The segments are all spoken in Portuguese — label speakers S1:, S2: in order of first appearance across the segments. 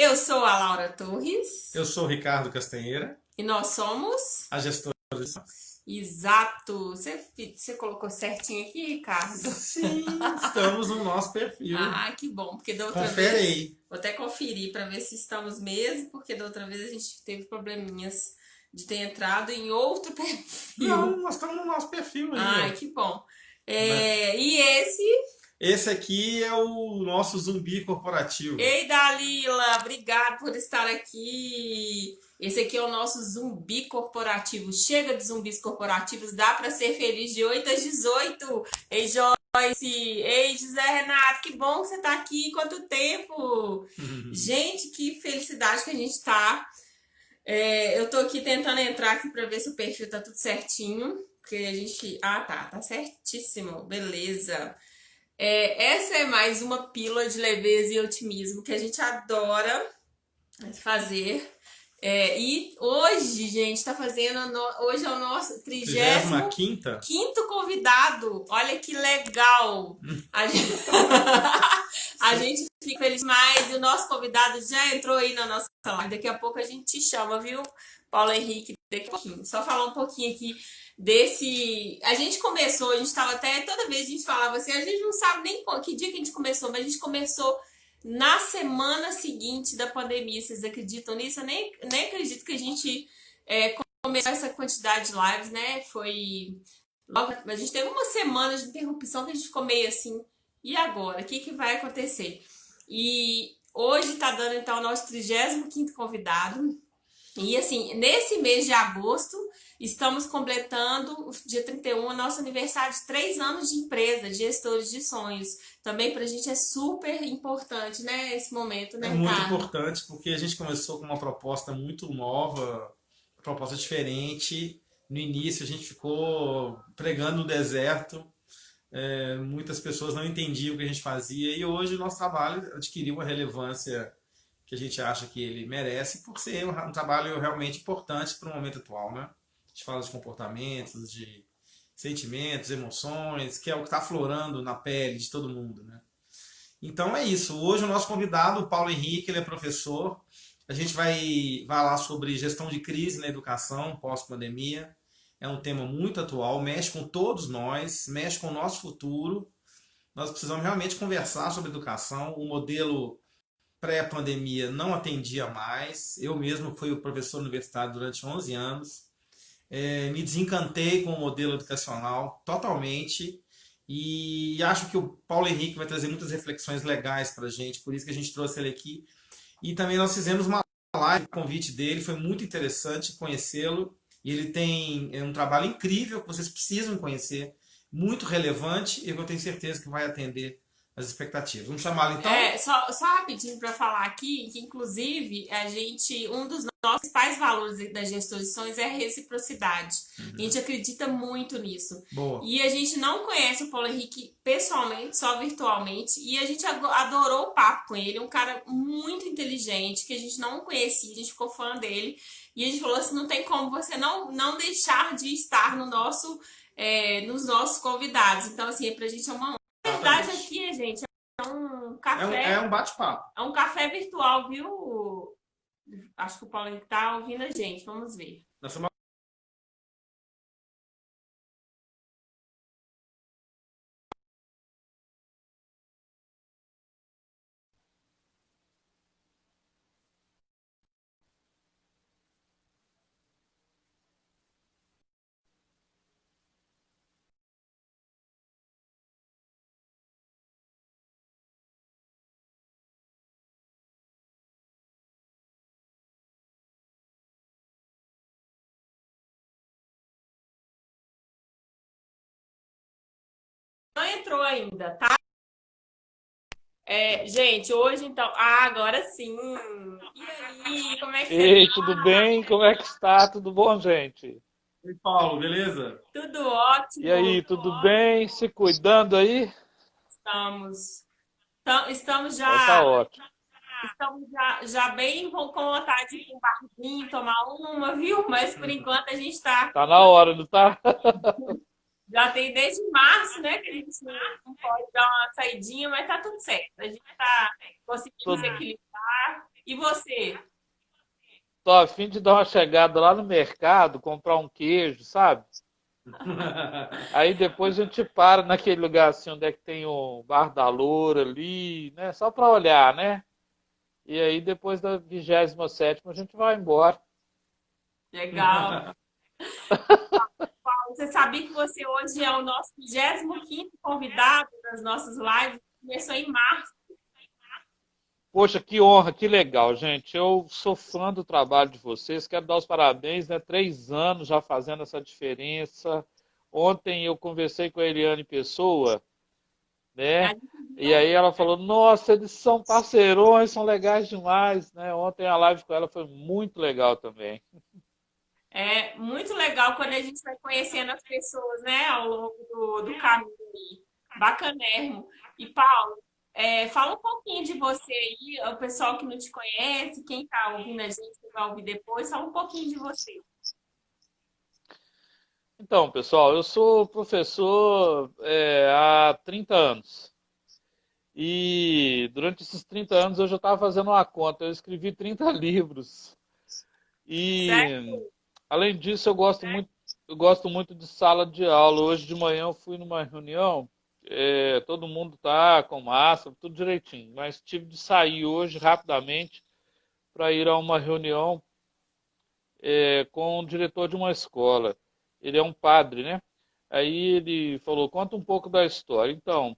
S1: Eu sou a Laura Torres
S2: Eu sou o Ricardo Castanheira,
S1: e nós somos.
S2: a gestora de ações.
S1: Exato! Você colocou certinho aqui, Ricardo?
S2: Sim, estamos no nosso perfil.
S1: Ah, que bom, porque da outra
S2: Confere
S1: vez.
S2: aí.
S1: Vou até conferir para ver se estamos mesmo, porque da outra vez a gente teve probleminhas de ter entrado em outro
S2: Não,
S1: perfil.
S2: nós estamos no nosso perfil
S1: Ai,
S2: ainda,
S1: que bom.
S2: né?
S1: E esse.
S2: Esse aqui é o nosso zumbi corporativo.
S1: Ei, Dalila, obrigado por estar aqui. Esse aqui é o nosso zumbi corporativo. Chega de zumbis corporativos, dá para ser feliz de 8 às 18. Ei, Joyce. Ei, José Renato, que bom que você tá aqui. Quanto tempo? Gente, que felicidade que a gente tá. Eu tô aqui tentando entrar aqui para ver se o perfil tá tudo certinho. Porque a gente. Ah, tá certíssimo. Beleza. Essa é mais uma pílula de leveza e otimismo que a gente adora fazer. E hoje, gente, tá fazendo. Hoje é o nosso
S2: 35ª?
S1: quinto convidado. Olha que legal! A gente, a gente fica feliz demais. E o nosso convidado já entrou aí na nossa live. Daqui a pouco a gente te chama, viu, Paulo Henrique? Daqui a pouquinho. Só falar um pouquinho aqui desse. A gente começou, a gente tava até. Toda vez a gente falava assim, a gente não sabe nem que dia que a gente começou, mas a gente começou na semana seguinte da pandemia. Vocês acreditam nisso? Eu nem acredito que a gente começou essa quantidade de lives, né? Foi. Logo, a gente teve uma semana de interrupção que a gente ficou meio assim. E agora? O que vai acontecer? E hoje tá dando então o nosso 35º convidado. E assim, nesse mês de agosto, estamos completando, dia 31, o nosso aniversário de 3 anos de empresa, de gestores de sonhos. Também pra gente é super importante, né, esse momento,
S2: É
S1: né,
S2: muito
S1: Ricardo?
S2: importante porque a gente começou com uma proposta muito nova, proposta diferente. No início a gente ficou pregando no deserto, muitas pessoas não entendiam o que a gente fazia e hoje o nosso trabalho adquiriu uma relevância que a gente acha que ele merece por ser um trabalho realmente importante para o momento atual, né? A gente fala de comportamentos, de sentimentos, emoções, que é o que está aflorando na pele de todo mundo, né? Então é isso. Hoje o nosso convidado, o Paulo Henrique, ele é professor. A gente vai falar sobre gestão de crise na educação pós-pandemia. É um tema muito atual, mexe com todos nós, mexe com o nosso futuro. Nós precisamos realmente conversar sobre educação. O modelo pré-pandemia não atendia mais. Eu mesmo fui o professor universitário durante 11 anos. Me desencantei com o modelo educacional totalmente e acho que o Paulo Henrique vai trazer muitas reflexões legais para a gente, por isso que a gente trouxe ele aqui. E também nós fizemos uma live, o convite dele, foi muito interessante conhecê-lo. E ele tem um trabalho incrível que vocês precisam conhecer, muito relevante e eu tenho certeza que vai atender as expectativas. Vamos chamá-lo então?
S1: Só rapidinho para falar aqui, que inclusive um dos nossos principais valores da gestão de sonhos é a reciprocidade. A gente acredita muito nisso.
S2: Boa.
S1: E a gente não conhece o Paulo Henrique pessoalmente, só virtualmente, e a gente adorou o papo com ele, um cara muito inteligente, que a gente não conhecia, a gente ficou fã dele, e a gente falou assim, não tem como você não deixar de estar nos nossos convidados. Então, assim, pra gente é uma na verdade,
S2: Exatamente.
S1: aqui, gente, é um
S2: É
S1: café,
S2: um bate-papo.
S1: é um café virtual, viu? Acho que o Paulo está ouvindo a gente, vamos ver.
S2: Nós estamos
S1: Não entrou ainda, tá? Gente, hoje então. Ah, agora sim. E aí, como é que você
S3: Ei,
S1: tá?
S3: tudo bem? Como é que está? Tudo bom, gente?
S2: Oi, Paulo, beleza?
S1: Tudo
S3: E
S1: ótimo.
S3: aí, tudo bem? Se cuidando aí?
S1: Estamos. Estamos
S3: Então tá
S1: já.
S3: ótimo.
S1: Já bem com vontade de ir pra um barzinho, tomar uma, viu? Mas por enquanto a gente tá.
S3: Tá na hora, não tá?
S1: Já tem desde março, né, que a gente não pode dar uma saidinha, mas tá tudo certo. A gente tá conseguindo se
S3: Tô,
S1: equilibrar. E você?
S3: Tô a fim de dar uma chegada lá no mercado, comprar um queijo, sabe? Aí depois a gente para naquele lugar assim onde é que tem o Bar da Loura ali, né? Só para olhar, né? E aí depois da 27ª a gente vai embora.
S1: Legal. Você sabia que você hoje é o nosso 25º convidado das nossas lives? Começou em março.
S3: Poxa, que honra, que legal, gente. Eu sou fã do trabalho de vocês. Quero dar os parabéns, né? 3 anos já fazendo essa diferença. Ontem eu conversei com a Eliane Pessoa,
S1: A
S3: né?
S1: gente
S3: E
S1: viu,
S3: aí ela falou: Nossa, eles são parceirões, são legais demais, né? Ontem a live com ela foi muito legal também.
S1: é muito legal quando a gente vai conhecendo as pessoas, né, ao longo do caminho aí. Bacanérrimo. E, Paulo, fala um pouquinho de você aí, o pessoal que não te conhece, quem está ouvindo a gente, que vai ouvir depois, fala um pouquinho de você.
S3: Então, pessoal, eu sou professor há 30 anos. E durante esses 30 anos eu já estava fazendo uma conta. Eu escrevi 30 livros. E
S1: Certo?
S3: além disso, eu gosto muito de sala de aula. Hoje de manhã eu fui numa reunião, todo mundo tá com máscara, tudo direitinho, mas tive de sair hoje rapidamente para ir a uma reunião com o diretor de uma escola. Ele é um padre, né? Aí ele falou: conta um pouco da história. Então,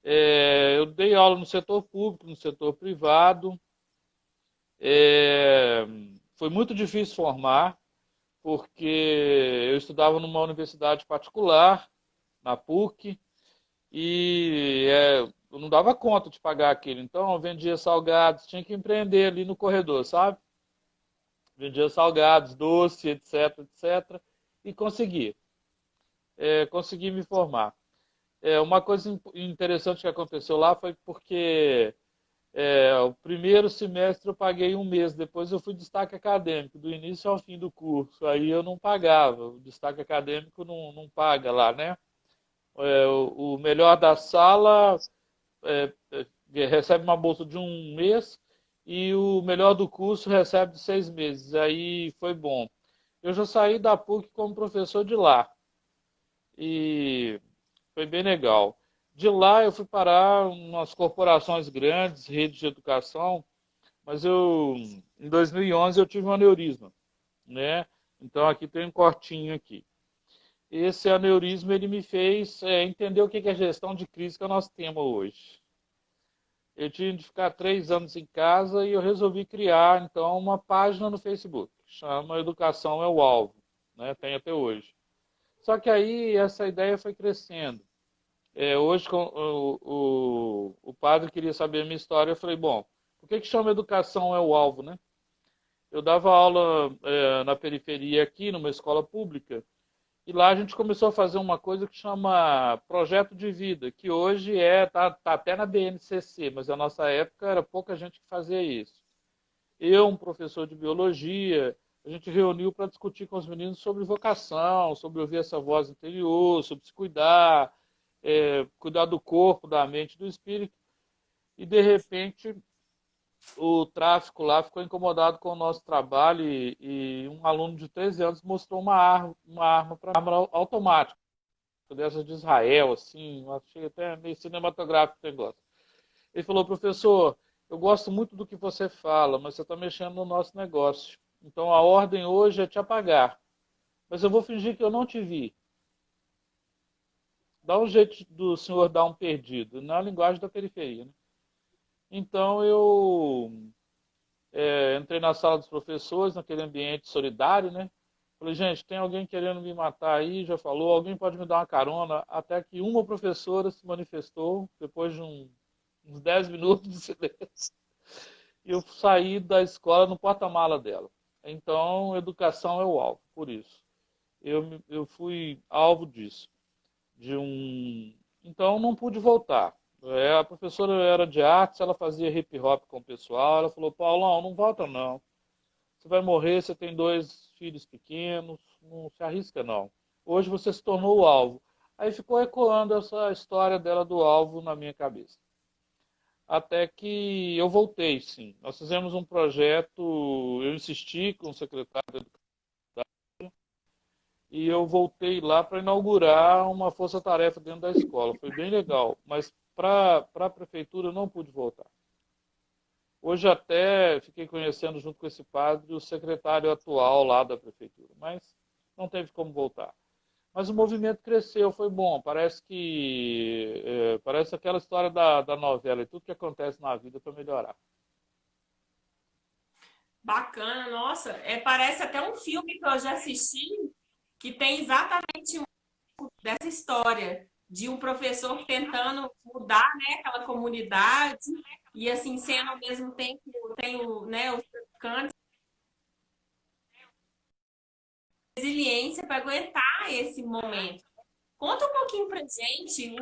S3: eu dei aula no setor público, no setor privado. É, Foi muito difícil formar, porque eu estudava numa universidade particular, na PUC, e eu não dava conta de pagar aquilo. Então, eu vendia salgados, tinha que empreender ali no corredor, sabe? Vendia salgados, doce, etc, etc, e consegui me formar. Uma coisa interessante que aconteceu lá foi porque o primeiro semestre eu paguei um mês, depois eu fui destaque acadêmico, do início ao fim do curso. Aí eu não pagava, o destaque acadêmico não paga lá, né? O melhor da sala recebe uma bolsa de um mês e o melhor do curso recebe de 6 meses. Aí foi bom. Eu já saí da PUC como professor de lá e foi bem legal. De lá eu fui parar em umas corporações grandes, redes de educação, mas em 2011 eu tive um aneurisma, né? Então aqui tem um cortinho aqui. Esse aneurisma ele me fez entender o que é a gestão de crise que nós temos hoje. Eu tinha de ficar 3 anos em casa e eu resolvi criar então uma página no Facebook, chama Educação é o Alvo, né? Tem até hoje. Só que aí essa ideia foi crescendo. Hoje o padre queria saber a minha história, eu falei, bom, por que chama Educação é o Alvo, né? Eu dava aula na periferia aqui, numa escola pública, e lá a gente começou a fazer uma coisa que chama Projeto de Vida, que hoje tá até na BNCC, mas na nossa época era pouca gente que fazia isso. Eu, um professor de biologia, a gente reuniu para discutir com os meninos sobre vocação, sobre ouvir essa voz interior, sobre se cuidar, cuidar do corpo, da mente, do espírito. E de repente o tráfico lá ficou incomodado com o nosso trabalho e um aluno de 13 anos mostrou uma arma para arma automática, dessas de Israel, assim, achei até meio cinematográfico o negócio. Ele falou, professor, eu gosto muito do que você fala, mas você está mexendo no nosso negócio. Então a ordem hoje é te apagar. Mas eu vou fingir que eu não te vi. Dá um jeito do senhor dar um perdido, na linguagem da periferia. Né? Então eu entrei na sala dos professores, naquele ambiente solidário, né? Falei, gente, tem alguém querendo me matar aí? Já falou, alguém pode me dar uma carona? Até que uma professora se manifestou, depois de uns 10 minutos de silêncio. E eu saí da escola no porta-mala dela. Então, educação é o alvo, por isso. Eu fui alvo disso. Então, não pude voltar. A professora era de artes, ela fazia hip hop com o pessoal. Ela falou: Paulão, não volta não. Você vai morrer, você tem 2 filhos pequenos, não se arrisca não. Hoje você se tornou o alvo. Aí ficou ecoando essa história dela do alvo na minha cabeça. até que eu voltei, sim. Nós fizemos um projeto, eu insisti com o secretário e eu voltei lá para inaugurar uma força-tarefa dentro da escola. Foi bem legal, mas para a prefeitura eu não pude voltar. Hoje até fiquei conhecendo junto com esse padre o secretário atual lá da prefeitura, mas não teve como voltar. Mas o movimento cresceu, foi bom. Parece aquela história da novela, e tudo que acontece na vida para melhorar.
S1: Bacana, nossa. Parece até um filme que eu já assisti que tem exatamente dessa história de um professor tentando mudar, né, aquela comunidade e assim sendo ao mesmo tempo tem né, os traficantes, resiliência para aguentar esse momento. Conta um pouquinho pra gente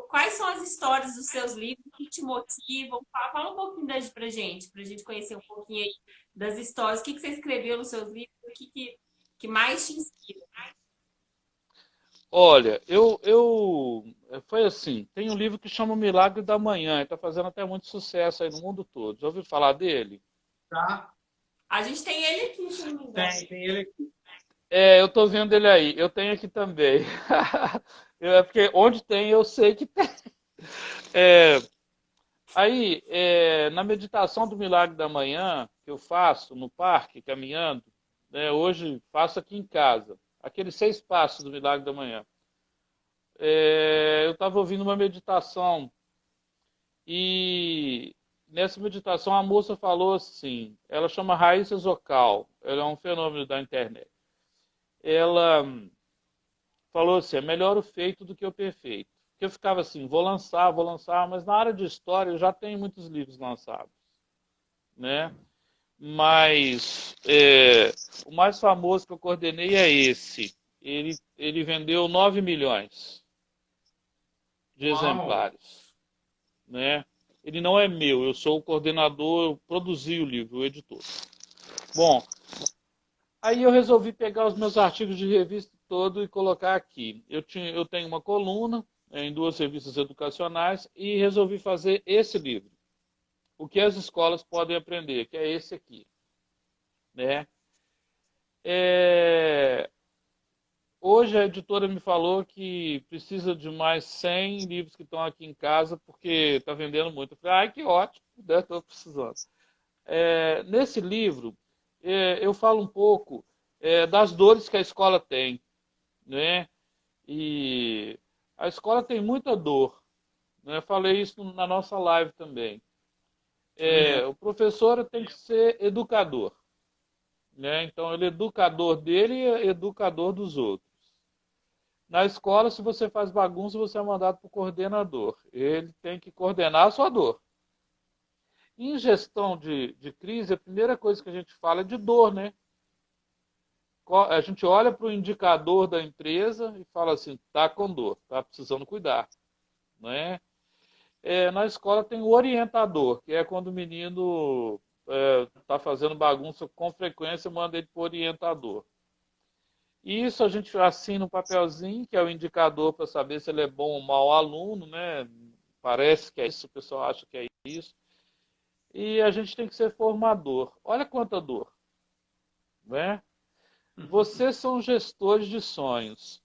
S1: quais são as histórias dos seus livros que te motivam. Fala um pouquinho pra gente conhecer um pouquinho aí das histórias. O que você escreveu nos seus livros, que mais te inspira?
S3: Olha, foi assim, tem um livro que chama O Milagre da Manhã, está fazendo até muito sucesso aí no mundo todo. Já ouviu falar dele?
S2: Tá?
S1: A gente tem ele aqui, se não me engano.
S2: Tem ele aqui.
S3: Eu estou vendo ele aí. Eu tenho aqui também. Porque onde tem, eu sei que tem. É, na meditação do Milagre da Manhã, que eu faço no parque, caminhando, né, hoje faço aqui em casa, aqueles 6 passos do Milagre da Manhã. Eu estava ouvindo uma meditação e nessa meditação a moça falou assim, ela chama Raíssa Zocal, ela é um fenômeno da internet. Ela falou assim, é melhor o feito do que o perfeito. Porque eu ficava assim, vou lançar, mas na área de história eu já tenho muitos livros lançados, né? Mas o mais famoso que eu coordenei é esse. Ele vendeu 9 milhões de exemplares, né? Ele não é meu, eu sou o coordenador, eu produzi o livro, o editor. Bom, aí eu resolvi pegar os meus artigos de revista todo e colocar aqui. Eu tenho uma coluna em 2 revistas educacionais e resolvi fazer esse livro. O que as escolas podem aprender, que é esse aqui, né? Hoje a editora me falou que precisa de mais 100 livros que estão aqui em casa, porque está vendendo muito. Eu falei, ai, que ótimo, estou precisando. Nesse livro, eu falo um pouco das dores que a escola tem, né? E a escola tem muita dor, né? Eu falei isso na nossa live também. O professor tem que ser educador, né? Então, ele é educador dele e é educador dos outros. Na escola, se você faz bagunça, você é mandado para o coordenador. Ele tem que coordenar a sua dor. Em gestão de crise, a primeira coisa que a gente fala é de dor, né? A gente olha para o indicador da empresa e fala assim, tá com dor, tá precisando cuidar, né? Na escola tem o orientador, que é quando o menino está fazendo bagunça com frequência, manda ele para o orientador. Isso a gente assina um papelzinho, que é o indicador para saber se ele é bom ou mau aluno, né? Parece que é isso, o pessoal acha que é isso. E a gente tem que ser formador. Olha quanta dor, né? Vocês são gestores de sonhos.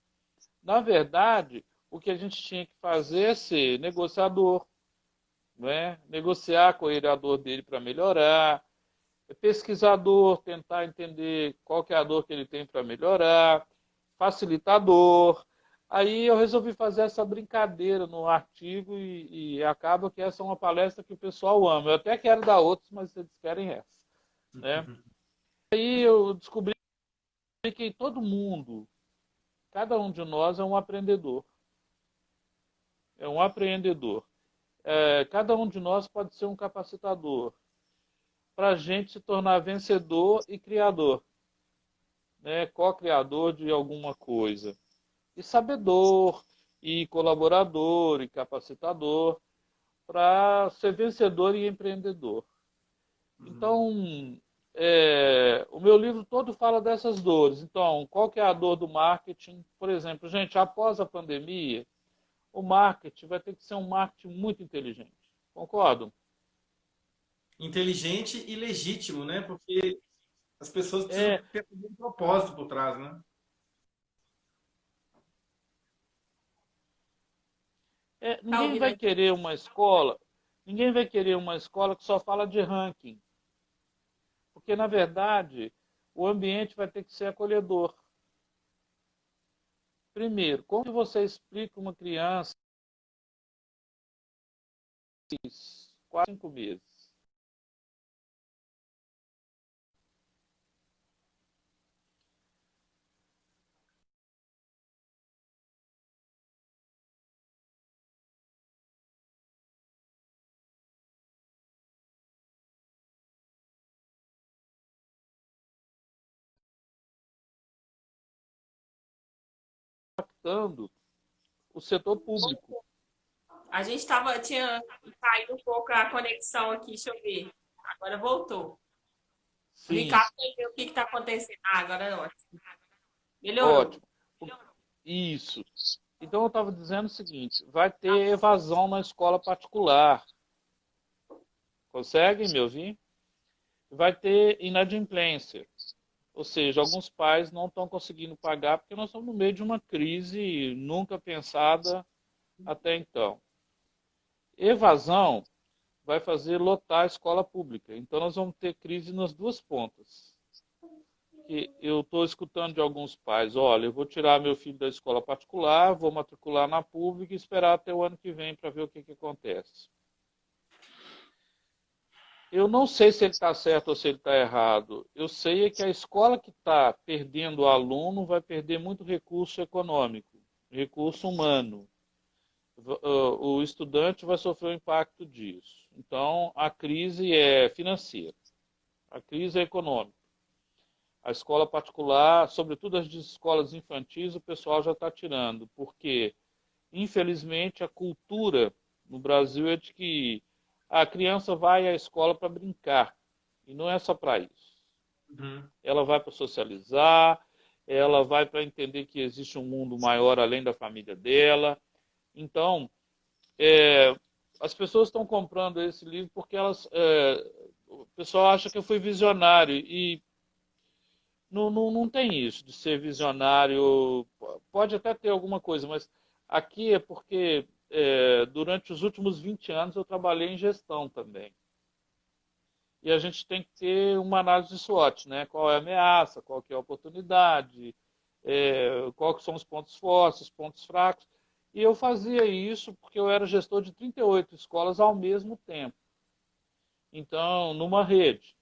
S3: Na verdade, o que a gente tinha que fazer é ser negociador, né? Negociar com o vereador dele para melhorar, pesquisador, tentar entender qual que é a dor que ele tem para melhorar, facilitador. Aí eu resolvi fazer essa brincadeira no artigo e acaba que essa é uma palestra que o pessoal ama. Eu até quero dar outros, mas eles querem essa, né? Aí eu descobri que todo mundo, cada um de nós é um aprendedor. É um apreendedor. Cada um de nós pode ser um capacitador para a gente se tornar vencedor e criador, né? Co-criador de alguma coisa. E sabedor, e colaborador, e capacitador, para ser vencedor e empreendedor. Então, o meu livro todo fala dessas dores. Então, qual que é a dor do marketing? Por exemplo, gente, após a pandemia, o marketing vai ter que ser um marketing muito inteligente. Concordo.
S2: Inteligente e legítimo, né? Porque as pessoas precisam
S3: É,
S2: ter um propósito por trás, né?
S1: Tá
S3: ninguém
S1: ouvindo
S3: vai
S1: aí?
S3: querer uma escola, ninguém vai querer uma escola que só fala de ranking, porque na verdade o ambiente vai ter que ser acolhedor. Primeiro, como que você explica uma criança de 4, 5 meses? Impactando o setor público.
S1: A gente tinha caído um pouco a conexão aqui, deixa eu ver. Agora voltou. O
S3: Sim,
S1: Ricardo entendeu o que está acontecendo. Ah, agora é ótimo. Melhorou.
S3: ótimo. Isso. Então eu estava dizendo o seguinte: vai ter evasão na escola particular. Conseguem me ouvir? Vai ter inadimplência. Ou seja, alguns pais não estão conseguindo pagar porque nós estamos no meio de uma crise nunca pensada até então. Evasão vai fazer lotar a escola pública. Então nós vamos ter crise nas duas pontas. Que eu estou escutando de alguns pais, olha, eu vou tirar meu filho da escola particular, vou matricular na pública e esperar até o ano que vem para ver o que acontece. Eu não sei se ele está certo ou se ele está errado. Eu sei é que a escola que está perdendo o aluno vai perder muito recurso econômico, recurso humano. O estudante vai sofrer o impacto disso. Então, a crise é financeira, a crise é econômica. A escola particular, sobretudo as de escolas infantis, o pessoal já está tirando, porque, infelizmente, a cultura no Brasil é de que a criança vai à escola para brincar, e não é só para isso.
S2: Uhum.
S3: Ela vai para socializar, ela vai para entender que existe um mundo maior além da família dela. Então, é, as pessoas estão comprando esse livro porque o pessoal acha que eu fui visionário, e não tem isso de ser visionário. Pode até ter alguma coisa, mas aqui é porque durante os últimos 20 anos eu trabalhei em gestão também. E a gente tem que ter uma análise de SWOT, né? Qual é a ameaça, qual que é a oportunidade, quais são os pontos fortes, os pontos fracos. E eu fazia isso porque eu era gestor de 38 escolas ao mesmo tempo. Então, numa rede.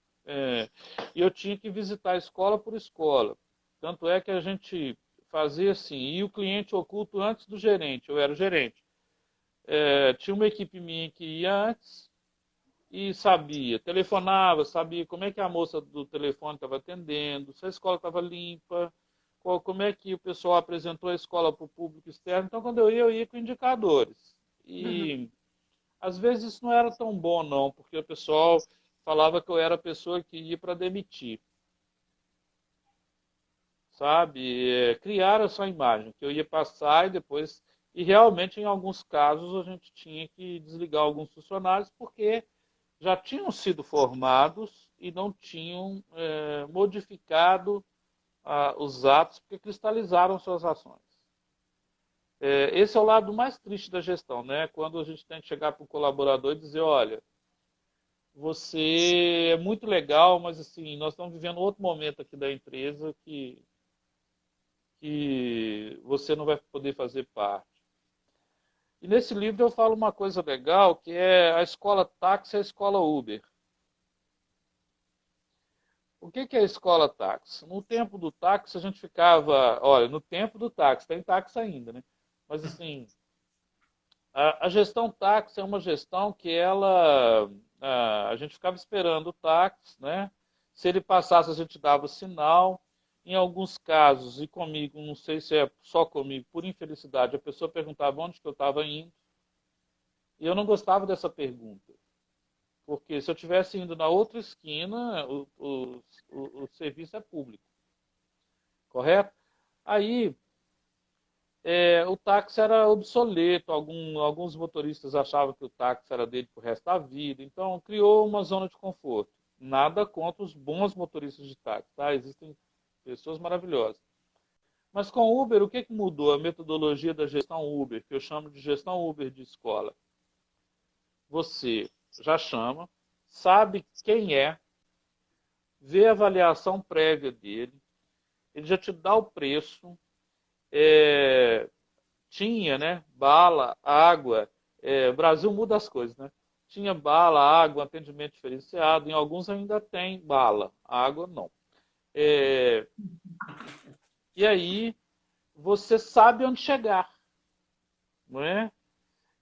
S3: E eu tinha que visitar escola por escola. Tanto é que a gente fazia assim, e o cliente oculto antes do gerente, eu era o gerente. Tinha uma equipe minha que ia antes e sabia, telefonava, sabia como é que a moça do telefone estava atendendo, se a escola estava limpa, como é que o pessoal apresentou a escola para o público externo. Então, quando eu ia com indicadores. E às vezes isso não era tão bom, não, porque o pessoal falava que eu era a pessoa que ia para demitir, sabe? Criar essa imagem, que eu ia passar e depois. E realmente, em alguns casos, a gente tinha que desligar alguns funcionários porque já tinham sido formados e não tinham modificado os atos porque cristalizaram suas ações. Esse é o lado mais triste da gestão, né? Quando a gente tem que chegar para o colaborador e dizer, olha, você é muito legal, mas assim, nós estamos vivendo outro momento aqui da empresa que você não vai poder fazer parte. E nesse livro eu falo uma coisa legal, que é a escola táxi e a escola Uber. O que é a escola táxi? No tempo do táxi a gente ficava, olha, no tempo do táxi, tem táxi ainda, né? Mas assim, a gestão táxi é uma gestão que a gente ficava esperando o táxi, né? Se ele passasse, a gente dava o sinal. Em alguns casos, e comigo, não sei se é só comigo, por infelicidade, a pessoa perguntava onde que eu estava indo. E eu não gostava dessa pergunta. Porque se eu estivesse indo na outra esquina, o serviço é público. Correto? Aí o táxi era obsoleto, alguns motoristas achavam que o táxi era dele pro resto da vida, então criou uma zona de conforto. Nada contra os bons motoristas de táxi, tá? Existem pessoas maravilhosas. Mas com o Uber, o que que mudou? A metodologia da gestão Uber, que eu chamo de gestão Uber de escola. Você já chama, sabe quem é, vê a avaliação prévia dele, ele já te dá o preço, tinha, né, bala, água, o Brasil muda as coisas, né? Tinha bala, água, atendimento diferenciado, em alguns ainda tem bala, água não. É, e aí você sabe onde chegar, não é?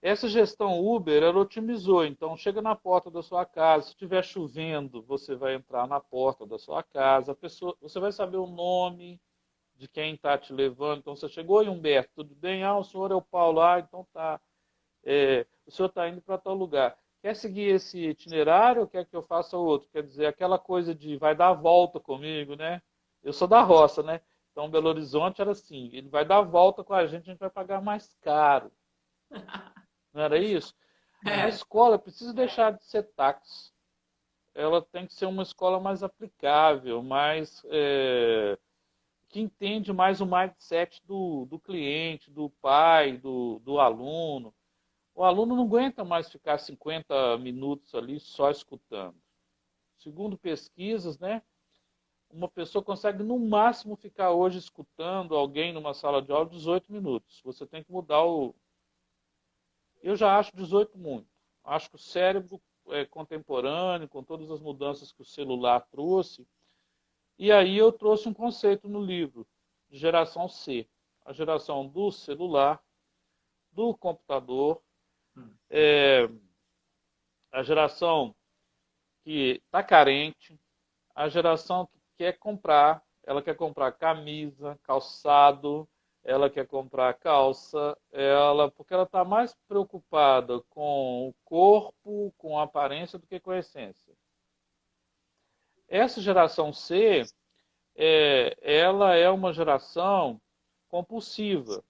S3: Essa gestão Uber, ela otimizou. Então, chega na porta da sua casa. Se estiver chovendo, você vai entrar na porta da sua casa. A pessoa, você vai saber o nome de quem está te levando. Então, você chegou, oi, Humberto, tudo bem? Ah, o senhor é o Paulo. Ah, então tá. O senhor está indo para tal lugar. Quer seguir esse itinerário ou quer que eu faça outro? Quer dizer, aquela coisa de vai dar a volta comigo, né? Eu sou da roça, né? Então, Belo Horizonte era assim, ele vai dar a volta com a gente vai pagar mais caro. Não era isso? A
S1: É.
S3: escola precisa deixar de ser táxi. Ela tem que ser uma escola mais aplicável, mais que entende mais o mindset do cliente, do pai, do aluno. O aluno não aguenta mais ficar 50 minutos ali só escutando. Segundo pesquisas, né, uma pessoa consegue no máximo ficar hoje escutando alguém numa sala de aula 18 minutos. Você tem que mudar o. Eu já acho 18 muito. Acho que o cérebro contemporâneo, com todas as mudanças que o celular trouxe, e aí eu trouxe um conceito no livro, de geração C. A geração do celular, do computador, a geração que está carente, a geração que quer comprar, ela quer comprar camisa, calçado, ela quer comprar calça, porque ela está mais preocupada com o corpo, com a aparência, do que com a essência. Essa geração C, ela é uma geração compulsiva.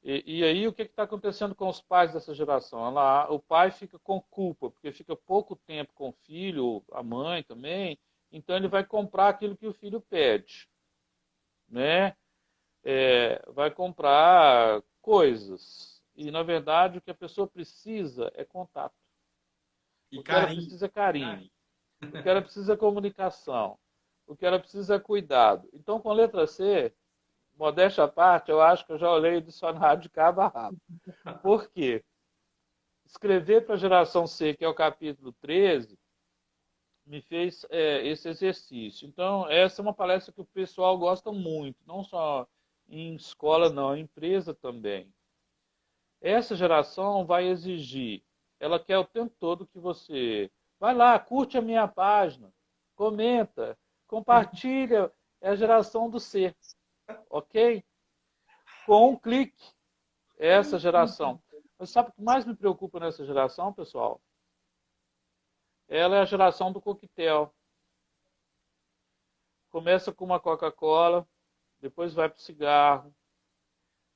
S3: E aí o que está acontecendo com os pais dessa geração? O pai fica com culpa, porque fica pouco tempo com o filho, a mãe também, então ele vai comprar aquilo que o filho pede, né? Vai comprar coisas. E, na verdade, o que a pessoa precisa é contato.
S2: E
S3: O que ela
S2: carinho.
S3: precisa é carinho. O que ela precisa é comunicação. O que ela precisa é cuidado. Então, com a letra C, modéstia à parte, eu acho que eu já olhei o dicionário de cabo a rabo. Por quê? Escrever para a geração C, que é o capítulo 13, me fez esse exercício. Então, essa é uma palestra que o pessoal gosta muito, não só em escola, não, em empresa também. Essa geração vai exigir, ela quer o tempo todo que você vai lá, curte a minha página, comenta, compartilha, é a geração do ser, ok? Com um clique, essa geração. Mas sabe o que mais me preocupa nessa geração, pessoal? Ela é a geração do coquetel. Começa com uma Coca-Cola, depois vai para o cigarro,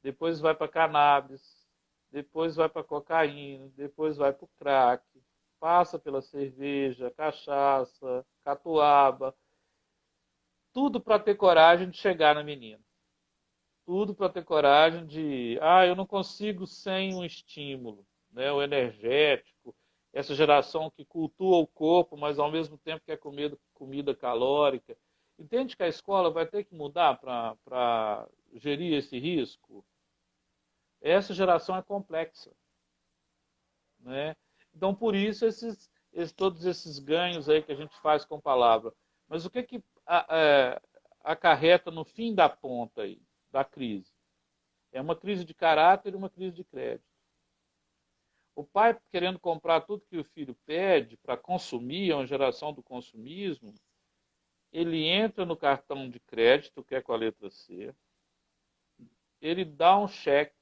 S3: depois vai para cannabis, depois vai para cocaína, depois vai para o crack, passa pela cerveja, cachaça, catuaba, tudo para ter coragem de chegar na menina. Tudo para ter coragem de, eu não consigo sem um estímulo, né? O energético, essa geração que cultua o corpo, mas ao mesmo tempo quer comer comida calórica. Entende que a escola vai ter que mudar para gerir esse risco? Essa geração é complexa, né? Então, por isso, todos esses ganhos aí que a gente faz com palavra. Mas o que acarreta no fim da ponta aí, da crise? É uma crise de caráter e uma crise de crédito. O pai querendo comprar tudo que o filho pede para consumir, é uma geração do consumismo, ele entra no cartão de crédito, que é com a letra C, ele dá um cheque,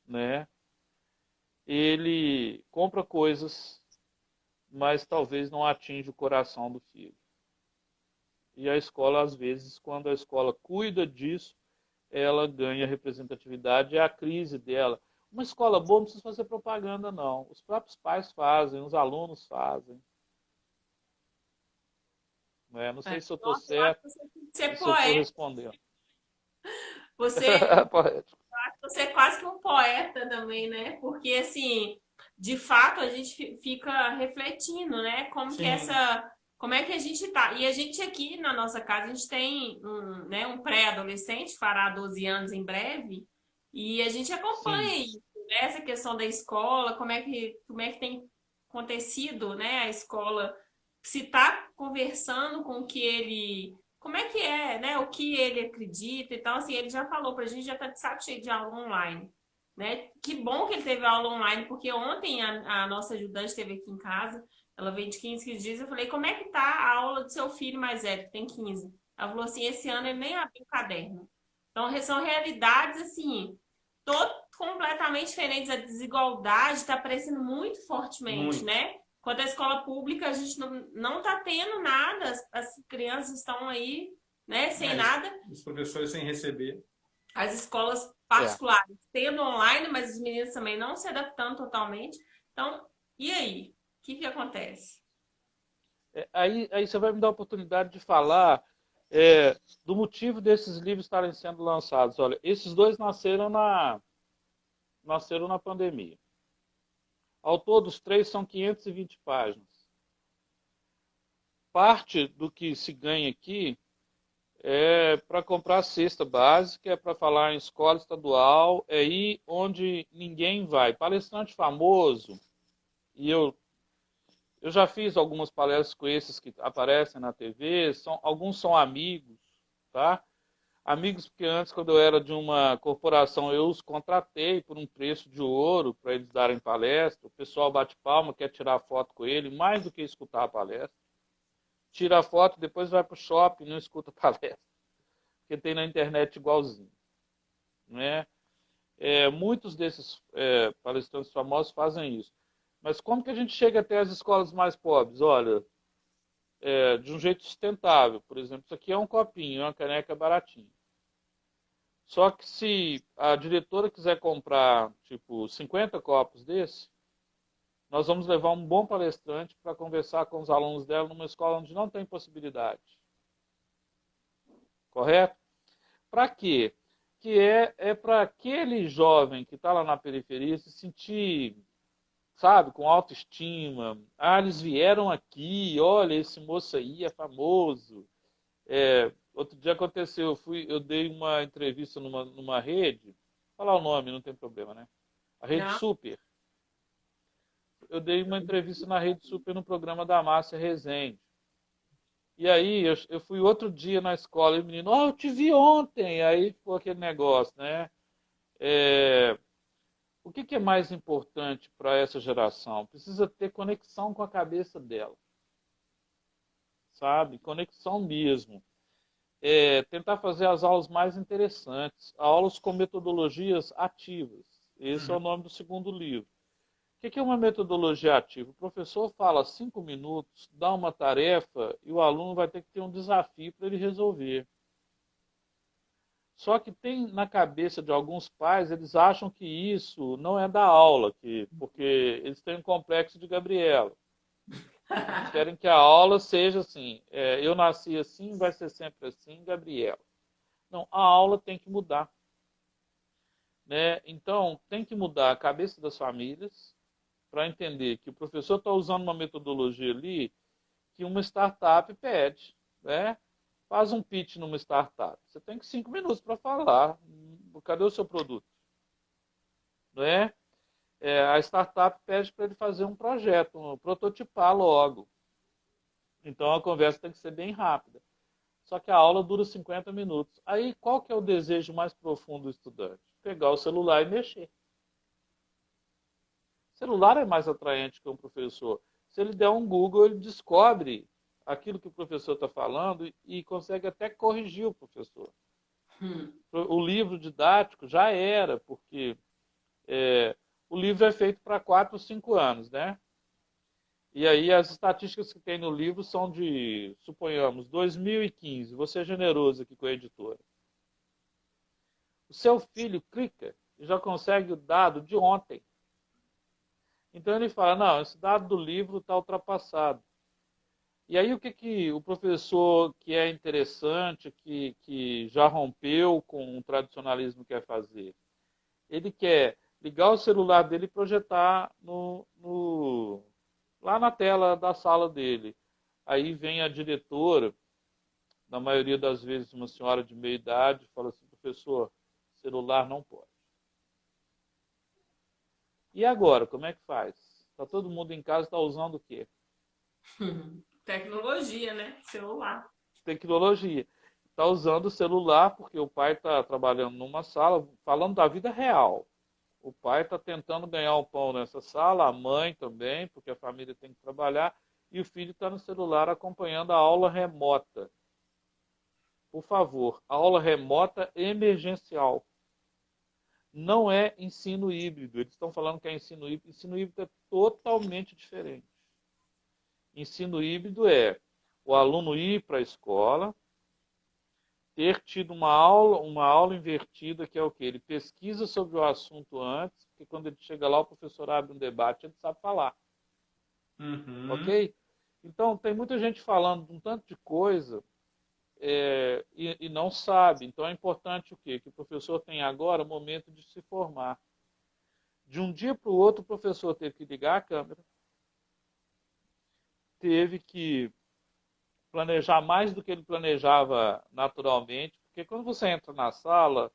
S3: né? Ele compra coisas, mas talvez não atinja o coração do filho. E a escola, às vezes, quando a escola cuida disso, ela ganha representatividade, é a crise dela. Uma escola boa não precisa fazer propaganda, não. Os próprios pais fazem, os alunos fazem. Né? Não sei se eu estou
S1: Nossa, eu acho
S3: certo
S1: que você tem que ser
S3: e se eu estou
S1: poeta.
S3: respondendo.
S1: Você,
S3: Poético.
S1: você é quase que um poeta também, né? Porque, assim, de fato, a gente fica refletindo, né? Como que
S2: Sim,
S1: como é que a gente tá. E a gente aqui na nossa casa, a gente tem né, um pré-adolescente, fará 12 anos em breve, e a gente
S3: Sim.
S1: acompanha isso, né? Essa questão da escola, como é que tem acontecido, né? A escola, se tá conversando com o que ele como é que é, né? O que ele acredita e tal. Assim, ele já falou pra gente, já tá de saco cheio de aula online, né? Que bom que ele teve aula online, porque ontem a nossa ajudante esteve aqui em casa, ela veio de 15 dias, eu falei, como é que tá a aula do seu filho mais velho, que tem 15? Ela falou assim, esse ano ele nem abriu o caderno. Então, são realidades, assim, completamente diferentes. A desigualdade está aparecendo muito fortemente,
S2: muito.
S1: né? Quanto à escola pública, a gente não tá tendo nada, as crianças estão aí, né, sem
S2: É,
S1: nada.
S2: os professores sem receber.
S1: As escolas
S3: É.
S1: particulares tendo online, mas os meninos também não se adaptando totalmente. Então, e aí? O que que acontece?
S3: Aí você vai me dar a oportunidade de falar do motivo desses livros estarem sendo lançados. Olha, esses dois nasceram na pandemia. Ao todo, os três são 520 páginas. Parte do que se ganha aqui é para comprar a cesta básica, é para falar em escola estadual, é ir onde ninguém vai. Palestrante famoso, e eu já fiz algumas palestras com esses que aparecem na TV, alguns são amigos, tá? Amigos porque antes, quando eu era de uma corporação, eu os contratei por um preço de ouro para eles darem palestra. O pessoal bate palma, quer tirar foto com ele, mais do que escutar a palestra. Tira a foto, depois vai para o shopping e não escuta a palestra. Porque tem na internet igualzinho. Né? Muitos desses palestrantes famosos fazem isso. Mas como que a gente chega até as escolas mais pobres? Olha, de um jeito sustentável. Por exemplo, isso aqui é um copinho, é uma caneca baratinha. Só que se a diretora quiser comprar, tipo, 50 copos desse, nós vamos levar um bom palestrante para conversar com os alunos dela numa escola onde não tem possibilidade. Correto? Para quê? Que é para aquele jovem que está lá na periferia se sentir, sabe, com autoestima. Ah, eles vieram aqui, olha, esse moço aí é famoso. Outro dia aconteceu, eu dei uma entrevista numa rede, vou falar o nome, não tem problema, né? A Rede
S1: Não?
S3: Super. Eu dei uma entrevista na Rede Super no programa da Márcia Rezende. E aí eu fui outro dia na escola e o menino, eu te vi ontem. Aí ficou aquele negócio, né? É, o que é mais importante para essa geração? Precisa ter conexão com a cabeça dela, sabe? Conexão mesmo. Tentar fazer as aulas mais interessantes, aulas com metodologias ativas. Esse é o
S2: Uhum.
S3: nome do segundo livro. O que é uma metodologia ativa? O professor fala 5 minutos, dá uma tarefa e o aluno vai ter que ter um desafio para ele resolver. Só que tem na cabeça de alguns pais, eles acham que isso não é da aula, porque eles têm um complexo de Gabriela. Eles querem que a aula seja assim, eu nasci assim, vai ser sempre assim, Gabriela. Não, a aula tem que mudar. Né? Então, tem que mudar a cabeça das famílias para entender que o professor está usando uma metodologia ali que uma startup pede. Né? Faz um pitch numa startup. Você tem que 5 minutos para falar. Cadê o seu produto? Não é? A startup pede para ele fazer um projeto, prototipar logo. Então a conversa tem que ser bem rápida. Só que a aula dura 50 minutos. Aí qual que é o desejo mais profundo do estudante? Pegar o celular e mexer. O celular é mais atraente que um professor. Se ele der um Google, ele descobre aquilo que o professor está falando e consegue até corrigir o professor.
S1: Hum.
S3: O livro didático já era, porque o livro é feito para 4 ou 5 anos, né? E aí as estatísticas que tem no livro são de, suponhamos, 2015. Vou ser generoso aqui com a editora. O seu filho clica e já consegue o dado de ontem. Então ele fala, não, esse dado do livro está ultrapassado. E aí o que o professor que é interessante, que já rompeu com o tradicionalismo quer fazer? Ele quer ligar o celular dele e projetar lá na tela da sala dele. Aí vem a diretora, na maioria das vezes uma senhora de meia idade, fala assim, professor, celular não pode. E agora, como é que faz? Está todo mundo em casa, está usando o quê?
S1: Tecnologia, né? Celular.
S3: Tecnologia. Está usando o celular porque o pai está trabalhando numa sala, falando da vida real. O pai está tentando ganhar o pão nessa sala, a mãe também, porque a família tem que trabalhar, e o filho está no celular acompanhando a aula remota. Por favor, aula remota emergencial. Não é ensino híbrido. Eles estão falando que é ensino híbrido. Ensino híbrido é totalmente diferente. Ensino híbrido é o aluno ir para a escola, ter tido uma aula invertida, que é o quê? Ele pesquisa sobre o assunto antes, porque quando ele chega lá, o professor abre um debate, ele sabe falar.
S2: Uhum.
S3: Ok? Então, tem muita gente falando de um tanto de coisa e não sabe. Então, é importante o quê? Que o professor tenha agora o momento de se formar. De um dia para o outro, o professor teve que ligar a câmera, teve que planejar mais do que ele planejava naturalmente, porque quando você entra na sala,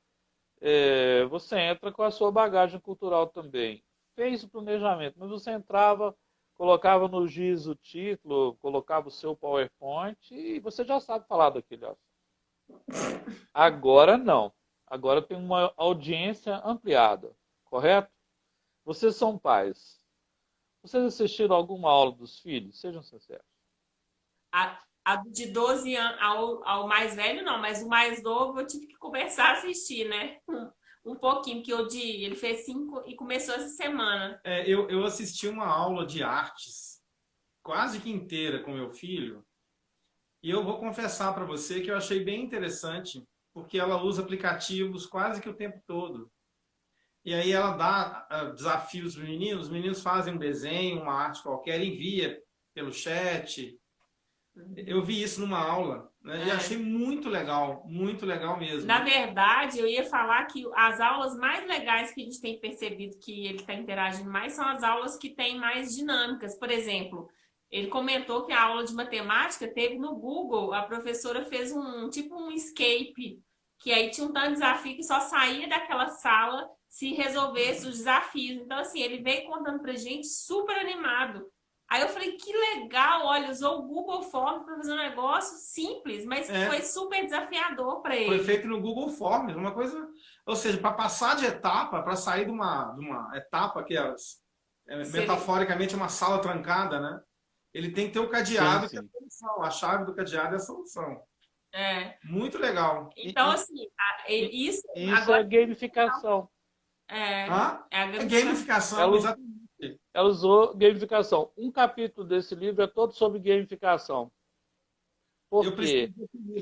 S3: você entra com a sua bagagem cultural também. Fez o planejamento, mas você entrava, colocava no giz o título, colocava o seu PowerPoint e você já sabe falar daquele assunto. Agora não. Agora tem uma audiência ampliada, correto? Vocês são pais. Vocês assistiram alguma aula dos filhos? Sejam sinceros.
S1: A de 12 anos ao mais velho, não, mas o mais novo eu tive que começar a assistir, né? Um pouquinho, porque ele fez 5 e começou essa semana.
S2: Eu assisti uma aula de artes quase que inteira com meu filho e eu vou confessar para você que eu achei bem interessante, porque ela usa aplicativos quase que o tempo todo. E aí ela dá desafios para os meninos fazem um desenho, uma arte qualquer, envia pelo chat. Eu vi isso numa aula, né, e achei muito legal mesmo.
S1: Na verdade, eu ia falar que as aulas mais legais que a gente tem percebido que ele está interagindo mais são as aulas que têm mais dinâmicas. Por exemplo, ele comentou que a aula de matemática teve no Google, a professora fez tipo um escape, que aí tinha um tanto de desafio que só saía daquela sala se resolvesse os desafios. Então, assim, ele veio contando pra gente super animado. Aí eu falei, que legal, olha, usou o Google Forms para fazer um negócio simples, mas que foi super desafiador para ele.
S2: Foi feito no Google Forms, uma coisa, ou seja, para passar de etapa, para sair de uma etapa que metaforicamente é uma sala trancada, né? Ele tem que ter o cadeado, que é a solução, a chave do cadeado é a solução. Muito legal.
S1: Então, assim, isso
S3: agora... é gamificação.
S1: É
S2: a gamificação, exatamente.
S3: Ela usou gamificação. Um capítulo desse livro é todo sobre gamificação. Por quê?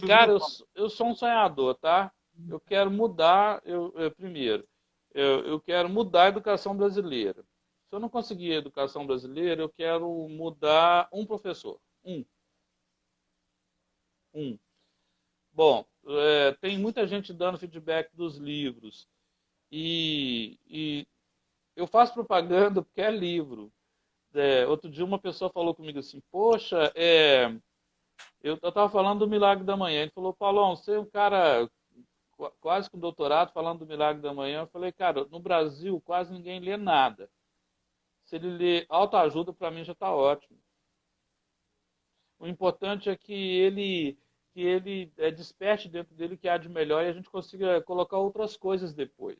S3: Cara, eu sou um sonhador, tá? Eu quero mudar, primeiro, eu quero mudar a educação brasileira. Se eu não conseguir a educação brasileira, eu quero mudar um professor. Um. Bom, tem muita gente dando feedback dos livros. E eu faço propaganda porque é livro. Outro dia uma pessoa falou comigo assim, poxa, eu estava falando do Milagre da Manhã. Ele falou, Paulão, você é um cara quase com doutorado falando do Milagre da Manhã. Eu falei, cara, no Brasil quase ninguém lê nada. Se ele lê autoajuda, para mim já está ótimo. O importante é que ele desperte dentro dele o que há de melhor e a gente consiga colocar outras coisas depois.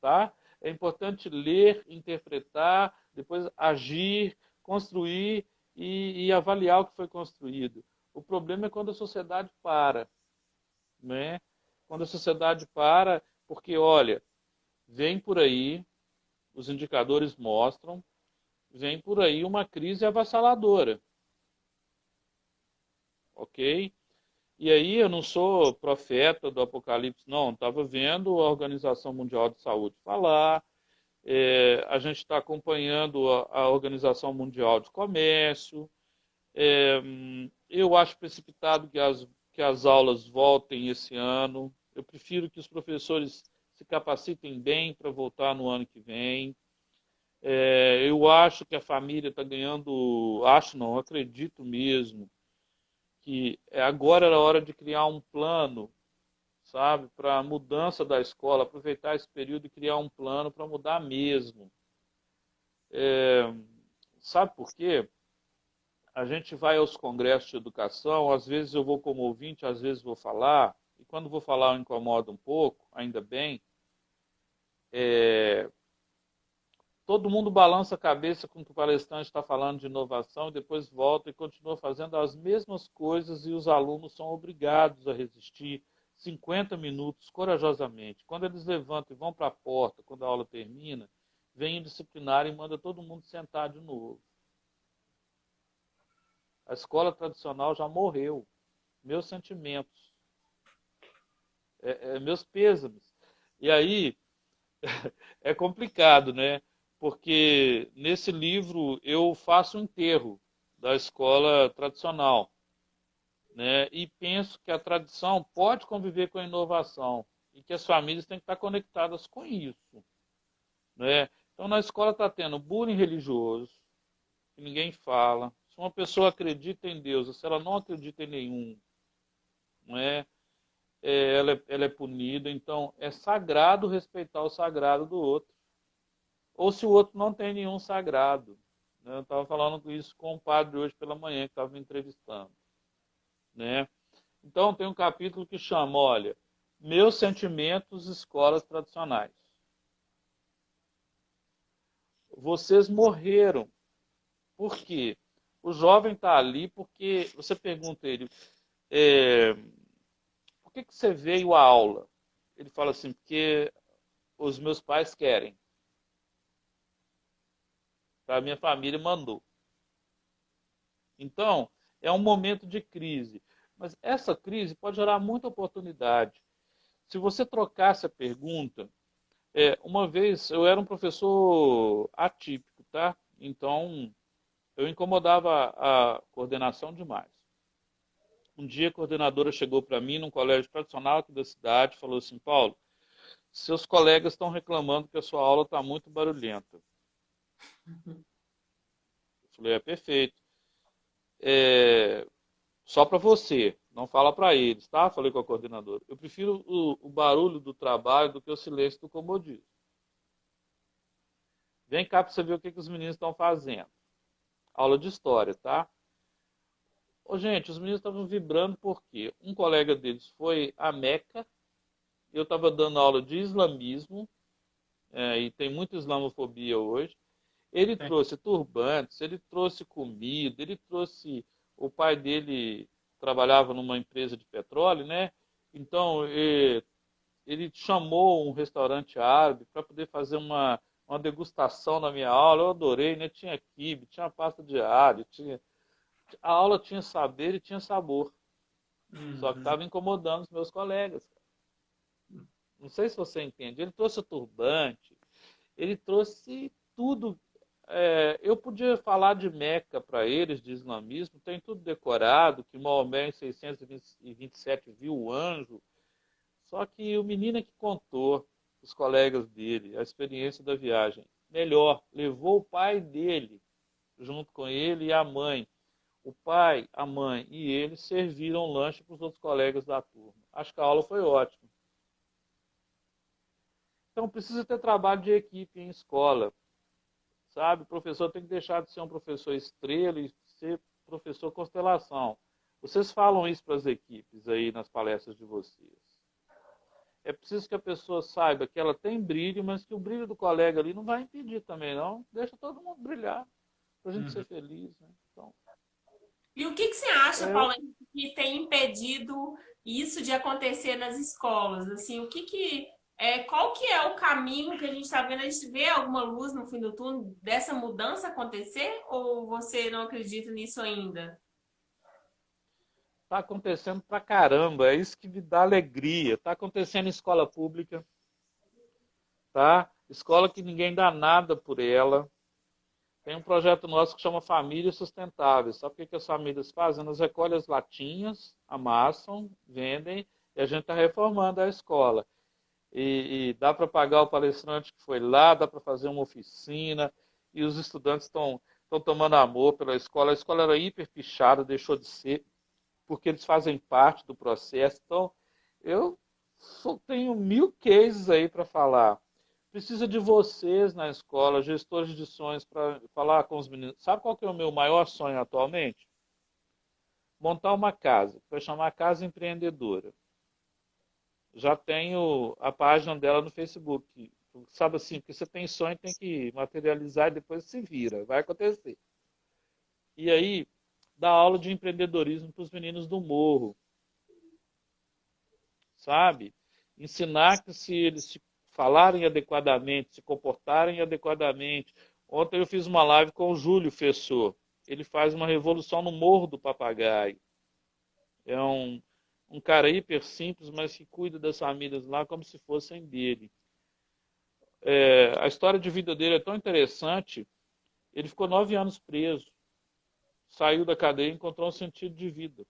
S3: Tá? É importante ler, interpretar, depois agir, construir e avaliar o que foi construído. O problema é quando a sociedade para. Né? Quando a sociedade para, porque, olha, vem por aí, os indicadores mostram, vem por aí uma crise avassaladora. Ok? E aí eu não sou profeta do Apocalipse, não. Estava vendo a Organização Mundial de Saúde falar, a gente está acompanhando a Organização Mundial de Comércio. Eu acho precipitado que as aulas voltem esse ano. Eu prefiro que os professores se capacitem bem para voltar no ano que vem. Eu acho que a família está ganhando, acho não, acredito mesmo, que agora era a hora de criar um plano, sabe, para a mudança da escola, aproveitar esse período e criar um plano para mudar mesmo. Sabe por quê? A gente vai aos congressos de educação, às vezes eu vou como ouvinte, às vezes vou falar, e quando vou falar eu incomodo um pouco, ainda bem. Todo mundo balança a cabeça com o que o palestrante está falando de inovação e depois volta e continua fazendo as mesmas coisas e os alunos são obrigados a resistir 50 minutos corajosamente. Quando eles levantam e vão para a porta, quando a aula termina, vem o disciplinário e manda todo mundo sentar de novo. A escola tradicional já morreu. Meus sentimentos. Meus pêsames. E aí, é complicado, né? Porque nesse livro eu faço um enterro da escola tradicional, né? E penso que a tradição pode conviver com a inovação e que as famílias têm que estar conectadas com isso, né? Então na escola está tendo bullying religioso, que ninguém fala. Se uma pessoa acredita em Deus, se ela não acredita em nenhum, não é? Ela é punida. Então é sagrado respeitar o sagrado do outro. Ou se o outro não tem nenhum sagrado. Né? Eu estava falando isso com um padre hoje pela manhã, que estava me entrevistando. Né? Então, tem um capítulo que chama, olha, Meus Sentimentos, Escolas Tradicionais. Vocês morreram. Por quê? O jovem está ali porque você pergunta a ele, por que você veio à aula? Ele fala assim, porque os meus pais querem. A minha família mandou. Então, é um momento de crise. Mas essa crise pode gerar muita oportunidade. Se você trocasse a pergunta, uma vez eu era um professor atípico, tá? Então, eu incomodava a coordenação demais. Um dia a coordenadora chegou para mim num colégio tradicional aqui da cidade e falou assim, Paulo, seus colegas estão reclamando que a sua aula está muito barulhenta. Eu falei, perfeito. Só para você, não fala para eles, tá? Falei com a coordenadora. Eu prefiro o barulho do trabalho do que o silêncio do comodismo. Vem cá para você ver o que os meninos estão fazendo. Aula de história, tá? Gente, os meninos estavam vibrando porque um colega deles foi a Meca, eu estava dando aula de islamismo, e tem muita islamofobia hoje. Ele trouxe turbantes, ele trouxe comida, ele trouxe... O pai dele trabalhava numa empresa de petróleo, né? Então, ele chamou um restaurante árabe para poder fazer uma degustação na minha aula. Eu adorei, né? Tinha quibe, tinha pasta de alho, a aula tinha saber e tinha sabor. Só que estava incomodando os meus colegas. Não sei se você entende. Ele trouxe o turbante, ele trouxe tudo. Eu podia falar de Meca para eles, de islamismo, tem tudo decorado, que Maomé em 627 viu o anjo. Só que o menino é que contou, os colegas dele, a experiência da viagem. Melhor, levou o pai dele junto com ele e a mãe. O pai, a mãe e ele serviram lanche para os outros colegas da turma. Acho que a aula foi ótima. Então precisa ter trabalho de equipe em escola. Sabe? O professor tem que deixar de ser um professor estrela e ser professor constelação. Vocês falam isso para as equipes aí nas palestras de vocês. É preciso que a pessoa saiba que ela tem brilho, mas que o brilho do colega ali não vai impedir também, não. Deixa todo mundo brilhar, para a gente ser feliz. Né? Então,
S1: e o que você acha, Paulo, que tem impedido isso de acontecer nas escolas? Assim, qual que é o caminho que a gente está vendo? A gente vê alguma luz no fim do túnel dessa mudança acontecer? Ou você não acredita nisso ainda?
S3: Está acontecendo pra caramba, é isso que me dá alegria. Está acontecendo em escola pública, tá? Escola que ninguém dá nada por ela. Tem um projeto nosso que chama Famílias Sustentáveis. Sabe o que as famílias fazem? Elas recolhem as latinhas, amassam, vendem, e a gente está reformando a escola. E dá para pagar o palestrante que foi lá, dá para fazer uma oficina, e os estudantes estão tomando amor pela escola. A escola era hiper pichada, deixou de ser, porque eles fazem parte do processo. Então, eu tenho 1000 cases aí para falar. Precisa de vocês na escola, gestores de sonhos, para falar com os meninos. Sabe qual que é o meu maior sonho atualmente? Montar uma casa, que vai chamar Casa Empreendedora. Já tenho a página dela no Facebook. Sabe assim, porque você tem sonho, tem que materializar e depois se vira. Vai acontecer. E aí, dá aula de empreendedorismo para os meninos do morro. Sabe? Ensinar que se eles se falarem adequadamente, se comportarem adequadamente. Ontem eu fiz uma live com o Júlio Fessor. Ele faz uma revolução no Morro do Papagaio. É um cara hiper simples, mas que cuida das famílias lá como se fossem dele. A história de vida dele é tão interessante. Ele ficou 9 anos preso. Saiu da cadeia e encontrou um sentido de vida.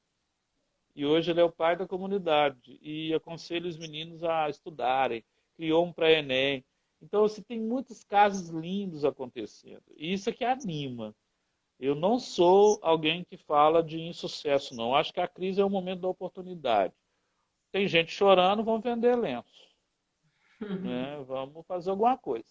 S3: E hoje ele é o pai da comunidade e aconselha os meninos a estudarem. Criou um pré-ENEM. Então, assim, tem muitos casos lindos acontecendo. E isso é que anima. Eu não sou alguém que fala de insucesso, não. Acho que a crise é o momento da oportunidade. Tem gente chorando, vamos vender lenço. Né? Vamos fazer alguma coisa.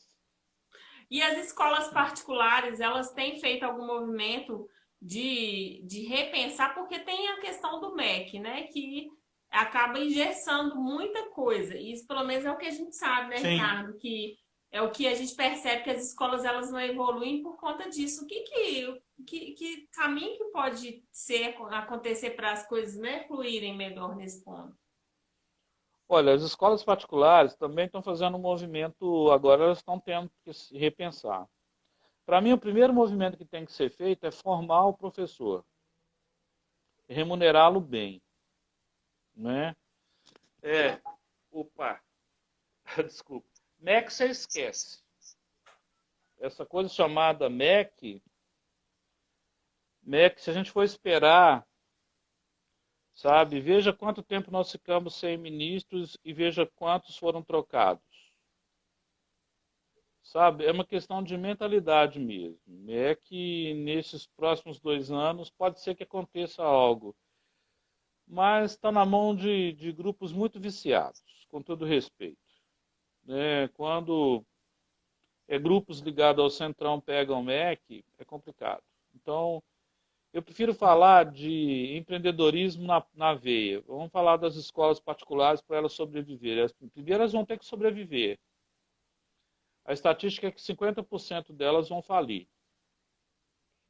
S1: E as escolas particulares, elas têm feito algum movimento de repensar, porque tem a questão do MEC, né? Que acaba engessando muita coisa. E isso, pelo menos, é o que a gente sabe, né,
S2: Sim.
S1: Ricardo? Que é o que a gente percebe que as escolas elas não evoluem por conta disso. Que caminho que pode acontecer para as coisas, né, fluírem melhor nesse ponto?
S3: Olha, as escolas particulares também estão fazendo um movimento, agora elas estão tendo que se repensar. Para mim, o primeiro movimento que tem que ser feito é formar o professor, remunerá-lo bem, né? Opa, desculpa. MEC você esquece. Essa coisa chamada MEC, se a gente for esperar, sabe, veja quanto tempo nós ficamos sem ministros e veja quantos foram trocados. Sabe, é uma questão de mentalidade mesmo. É que nesses próximos 2 anos pode ser que aconteça algo, mas está na mão de grupos muito viciados, com todo respeito. Quando grupos ligados ao Centrão pegam o MEC, é complicado. Então, eu prefiro falar de empreendedorismo na veia. Vamos falar das escolas particulares para elas sobreviverem. Primeiro, elas vão ter que sobreviver. A estatística é que 50% delas vão falir,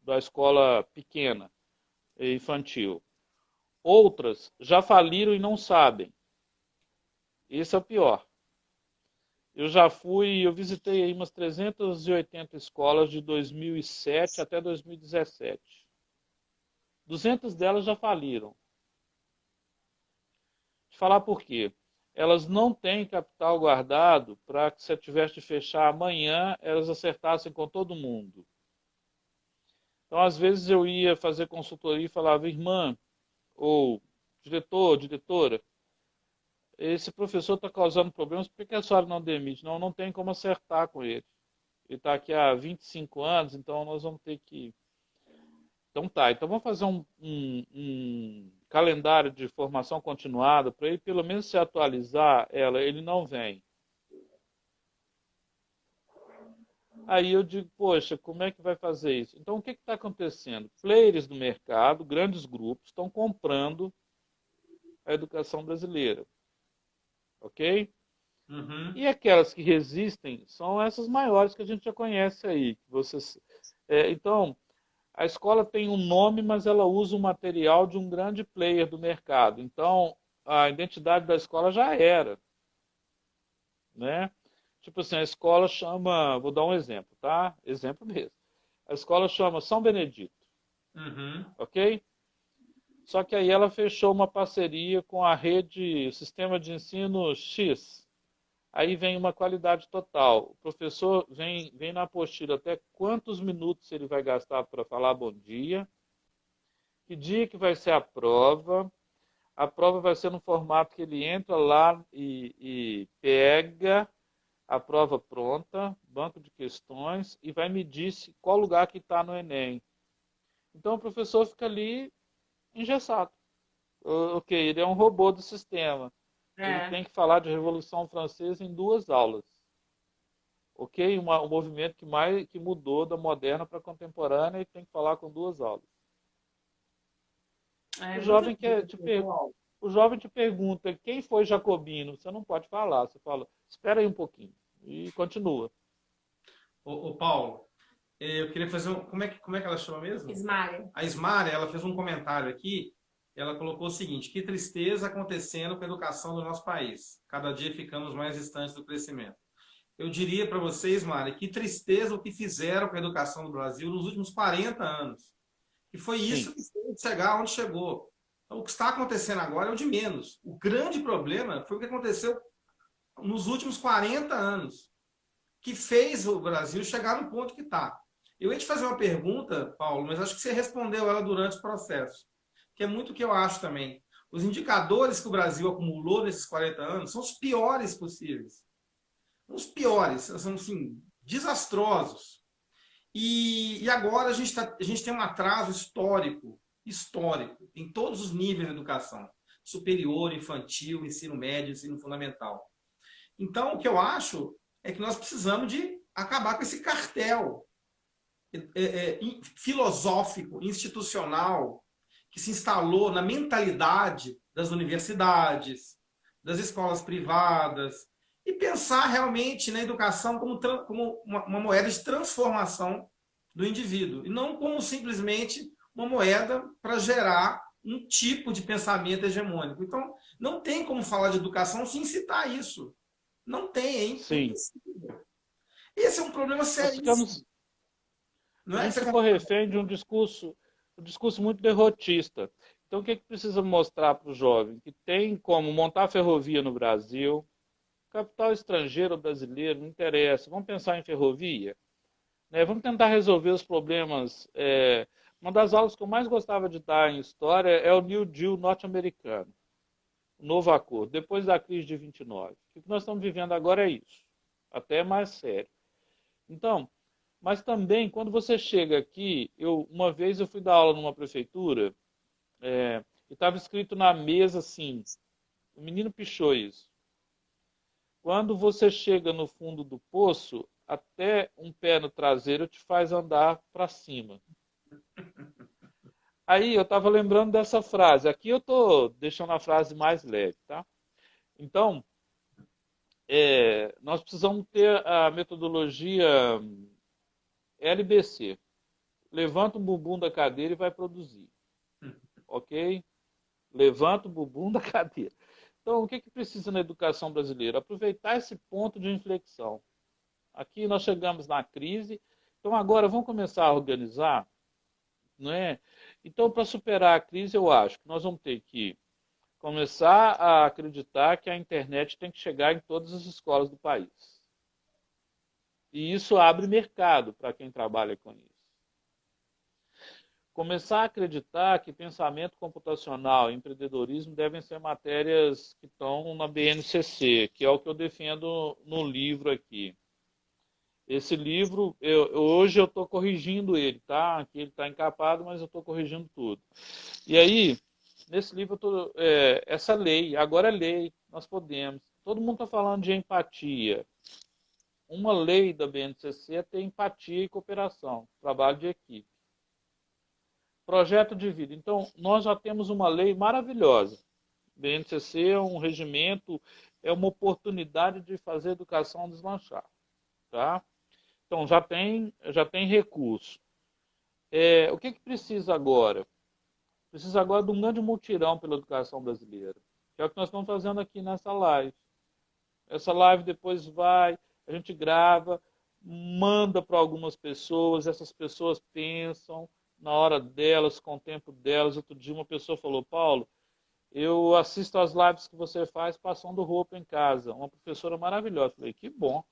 S3: da escola pequena, infantil. Outras já faliram e não sabem. Esse é o pior. Eu visitei aí umas 380 escolas de 2007 até 2017. 200 delas já faliram. Vou falar por quê. Elas não têm capital guardado para que, se eu tivesse de fechar amanhã, elas acertassem com todo mundo. Então, às vezes, eu ia fazer consultoria e falava, irmã, ou diretor, diretora, esse professor está causando problemas, por que a senhora não demite? Não, não tem como acertar com ele. Ele está aqui há 25 anos, então nós vamos ter que... Então tá, então vamos fazer um calendário de formação continuada para ele pelo menos se atualizar ele não vem. Aí eu digo, poxa, como é que vai fazer isso? Então o que está acontecendo? Players do mercado, grandes grupos, estão comprando a educação brasileira. Ok?
S2: Uhum.
S3: E aquelas que resistem são essas maiores que a gente já conhece aí. Então, a escola tem um nome, mas ela usa o material de um grande player do mercado. Então, a identidade da escola já era. Né? Tipo assim, a escola chama... Vou dar um exemplo, tá? Exemplo mesmo. A escola chama São Benedito.
S2: Uhum.
S3: Ok? Só que aí ela fechou uma parceria com a rede Sistema de Ensino X. Aí vem uma qualidade total. O professor vem na apostila até quantos minutos ele vai gastar para falar bom dia, que dia que vai ser a prova. A prova vai ser no formato que ele entra lá e pega a prova pronta, banco de questões, e vai medir qual lugar que está no Enem. Então o professor fica ali engessado. Ok, ele é um robô do sistema. Ele
S1: É.
S3: tem que falar de Revolução Francesa em 2 aulas. Ok? Um movimento que mudou da moderna para a contemporânea e tem que falar com 2 aulas.
S1: É
S3: O
S1: muito
S3: jovem,
S1: difícil.
S3: o jovem te pergunta quem foi Jacobino. Você não pode falar. Você fala, espera aí um pouquinho. E continua.
S2: Ô, Paulo, eu queria fazer um. Como é que ela chama mesmo?
S1: Ismária.
S2: A Ismara, ela fez um comentário aqui. Ela colocou o seguinte: que tristeza acontecendo com a educação do nosso país. Cada dia ficamos mais distantes do crescimento. Eu diria para vocês, Mari, que tristeza o que fizeram com a educação do Brasil nos últimos 40 anos. E foi
S3: Sim,
S2: isso que fez chegar onde chegou. Então, o que está acontecendo agora é o de menos. O grande problema foi o que aconteceu nos últimos 40 anos, que fez o Brasil chegar no ponto que está. Eu ia te fazer uma pergunta, Paulo, mas acho que você respondeu ela durante o processo, que é muito o que eu acho também. Os indicadores que o Brasil acumulou nesses 40 anos são os piores possíveis. Os piores, são assim, desastrosos. E agora a gente tem um atraso histórico, em todos os níveis da educação. Superior, infantil, ensino médio, ensino fundamental. Então, o que eu acho é que nós precisamos de acabar com esse cartel filosófico, institucional, que se instalou na mentalidade das universidades, das escolas privadas, e pensar realmente na educação como uma moeda de transformação do indivíduo, e não como simplesmente uma moeda para gerar um tipo de pensamento hegemônico. Então, não tem como falar de educação sem citar isso. Não tem, é
S3: sim.
S2: impossível. Esse é um problema
S3: Nós
S2: seríssimo.
S3: ficamos,
S2: Não
S3: a
S2: é que
S3: gente
S2: você
S3: ficou refém de um discurso muito derrotista. Então, o que precisa mostrar para o jovem? Que tem como montar ferrovia no Brasil, capital estrangeiro ou brasileiro, não interessa. Vamos pensar em ferrovia? Né? Vamos tentar resolver os problemas. Uma das aulas que eu mais gostava de dar em história é o New Deal norte-americano, o novo acordo, depois da crise de 29. O que nós estamos vivendo agora é isso, até mais sério. Então, mas também, quando você chega aqui, uma vez eu fui dar aula numa prefeitura, e estava escrito na mesa assim, o menino pichou isso. Quando você chega no fundo do poço, até um pé no traseiro te faz andar para cima. Aí eu estava lembrando dessa frase. Aqui eu estou deixando a frase mais leve, tá? Então, nós precisamos ter a metodologia LBC. Levanta o bumbum da cadeira e vai produzir. Ok? Levanta o bumbum da cadeira. Então, o que precisa na educação brasileira? Aproveitar esse ponto de inflexão. Aqui nós chegamos na crise, então agora vamos começar a organizar, não é? Então, para superar a crise, eu acho que nós vamos ter que começar a acreditar que a internet tem que chegar em todas as escolas do país. E isso abre mercado para quem trabalha com isso. Começar a acreditar que pensamento computacional e empreendedorismo devem ser matérias que estão na BNCC, que é o que eu defendo no livro aqui. Esse livro, hoje eu estou corrigindo ele, tá? Aqui ele está encapado, mas eu estou corrigindo tudo. E aí, nesse livro, essa lei, agora é lei, nós podemos. Todo mundo está falando de empatia. Uma lei da BNCC é ter empatia e cooperação, trabalho de equipe. Projeto de vida. Então, nós já temos uma lei maravilhosa. BNCC é um regimento, é uma oportunidade de fazer a educação deslanchar. Tá? Então, já tem recurso. O que precisa agora? Precisa agora de um grande mutirão pela educação brasileira, que é o que nós estamos fazendo aqui nessa live. Essa live depois a gente grava, manda para algumas pessoas, essas pessoas pensam, na hora delas, com o tempo delas. Outro dia uma pessoa falou, Paulo, eu assisto as lives que você faz passando roupa em casa. Uma professora maravilhosa. Eu falei, que bom.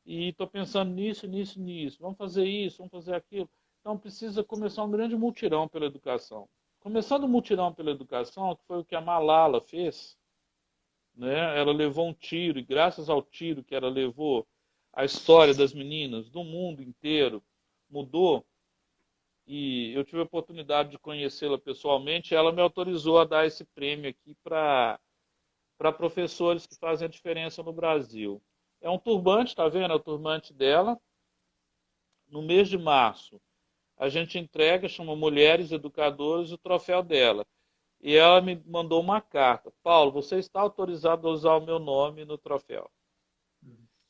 S3: E estou pensando nisso, nisso, nisso. Vamos fazer isso, vamos fazer aquilo. Então precisa começar um grande mutirão pela educação. Começando o mutirão pela educação, que foi o que a Malala fez, né? Ela levou um tiro, e graças ao tiro que ela levou, a história das meninas do mundo inteiro mudou. E eu tive a oportunidade de conhecê-la pessoalmente, e ela me autorizou a dar esse prêmio aqui para professores que fazem a diferença no Brasil. É um turbante, tá vendo? É o turbante dela. No mês de março, a gente entrega, chama Mulheres Educadoras, o troféu dela. E ela me mandou uma carta. Paulo, você está autorizado a usar o meu nome no troféu.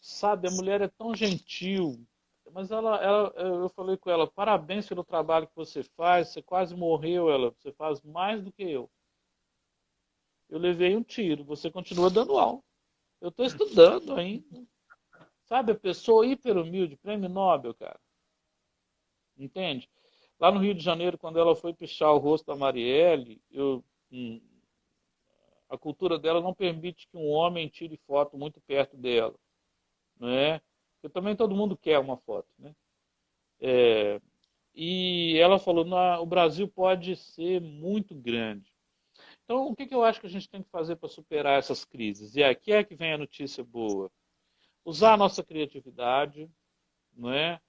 S3: Sabe, a mulher é tão gentil. Mas eu falei com ela, parabéns pelo trabalho que você faz, você quase morreu, você faz mais do que eu. Eu levei um tiro, você continua dando aula. Eu estou estudando ainda. Sabe, a pessoa hiper humilde, prêmio Nobel, cara. Entende? Lá no Rio de Janeiro, quando ela foi pichar o rosto da Marielle, a cultura dela não permite que um homem tire foto muito perto dela. Não é? Porque também todo mundo quer uma foto, né? E ela falou, o Brasil pode ser muito grande. Então, o que eu acho que a gente tem que fazer para superar essas crises? E aqui é que vem a notícia boa. Usar a nossa criatividade, não é?